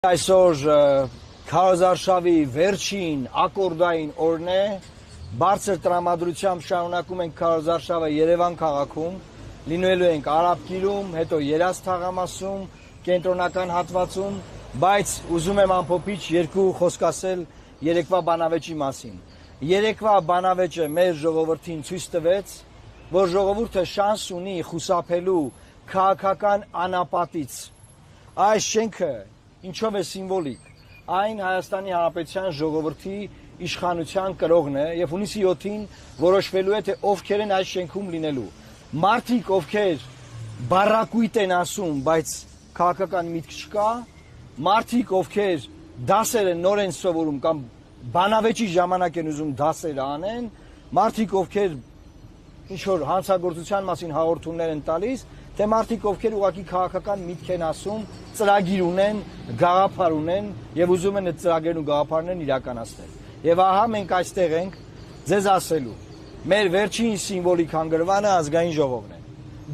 Այսօր քարոզարշավի վերջին ակորդային օրն է, բարձր տրամադրությամբ շարունակում ենք քարոզարշավը Երևան քաղաքում, լինելու ենք Արաբկիրում, հետո Երաստ թաղամասում, կենտրոնական հատվածում, բայց ուզում եմ ամփոփիչ երկու խոսք ասել երեկվա բանավեճի մասին։ Երեկվա բանավեճը մեր ժողովրդին ցույց տվեց, որ ժողովուրդը շանս ունի խուսափելու քաղաքական անապատից։ Այս շենքը ինչով է սիմվոլիկ, այն Հայաստանի Հանրապետության ժողովրդի իշխանության կրողն է եւ հունիսի 7-ին որոշվելու է թե ովքեր են այս շենքում լինելու։ Մարդիկ, ովքեր բառակույտ են ասում, բայց քաղաքական միտք չկա, մարդիկ, ովքեր դասեր են նոր են սովորում կամ բանավեճի ժամանակ են ուզում դասեր անեն, մարդիկ, ովքեր ինչ որ հանցագործության մասին հաղորդումներ են տալիս, թե մարդիկ, ովքեր ուղղակի քաղաքական միտք են ասում, ծրագիր ունեն, գաղափար ունեն եւ ուզում են այդ ծրագրերն ու գաղափարներն իրականացնել։ Եվ ահա մենք այստեղ ենք ձեզ ասելու. մեր վերջին սիմվոլիկ հանգրվանը ազգային ժողովն է։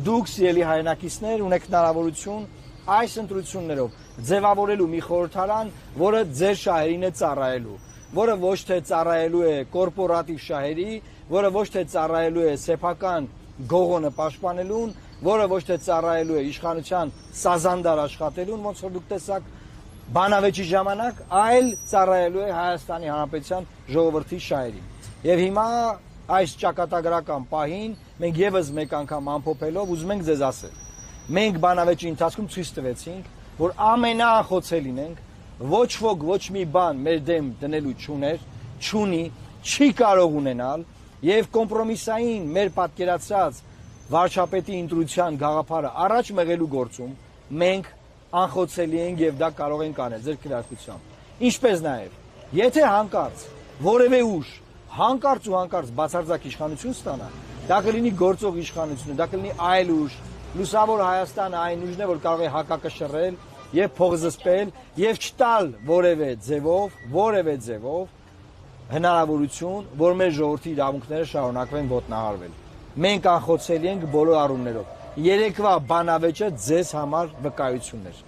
Դուք, սիրելի հայրենակիցներ, ունեք հնարավորություն այս ընտրություններով ձևավորելու մի խորհրդարան, որը ձեր շահերին է ծառայելու, որը ոչ թե ծառայելու է կորպորատիվ շահերի, որը ոչ թե ծառայելու է սեփական գողոնը պաշտպանելուն, որը ոչ թե ծառայելու է իշխանության սազանդար աշխատելուն, ոնց որ դուք տեսաք բանավեճի ժամանակ, այլ ծառայելու է Հայաստանի Հանրապետության ժողովրդի շահերին։ Եվ հիմա այս ճակատագրական պահին մենք եւս մեկ անգամ ամփոփելով ուզում ենք ձեզ ասել. մենք բանավեճի ընթացքում ցույց տվեցինք, որ ամենաախոցելին ենք, ոչ ոք ոչ մի բան մեր դեմ դնելու չունի, չի կարող ունենալ եւ կոմպրոմիսային մեր պատկերացած վարչապետի ընտրության գաղափարը առաջ մղելու գործում մենք անխոցելի ենք եւ դա կարող ենք անել ձեր քվեարկությամբ։ Ինչպես նաեւ, եթե հանկարծ որևէ ուժ հանկարծ բացարձակ իշխանություն ստանա, դա կլինի գործող իշխանությունը, դա կլինի այլ ուժ, լուսավոր Հայաստանը այն ուժն է, որ կարող է հակակշռել եւ փողզսպել եւ չտալ որևէ ձևով հնարավորություն, որ մեր ժողովրդի իրավունքները շարունակվեն ոտնահարվել։ Մենք անխոցելի ենք բոլոր առումներով։ Երեկվա բանավեճը ձեզ համար վկայություն էր։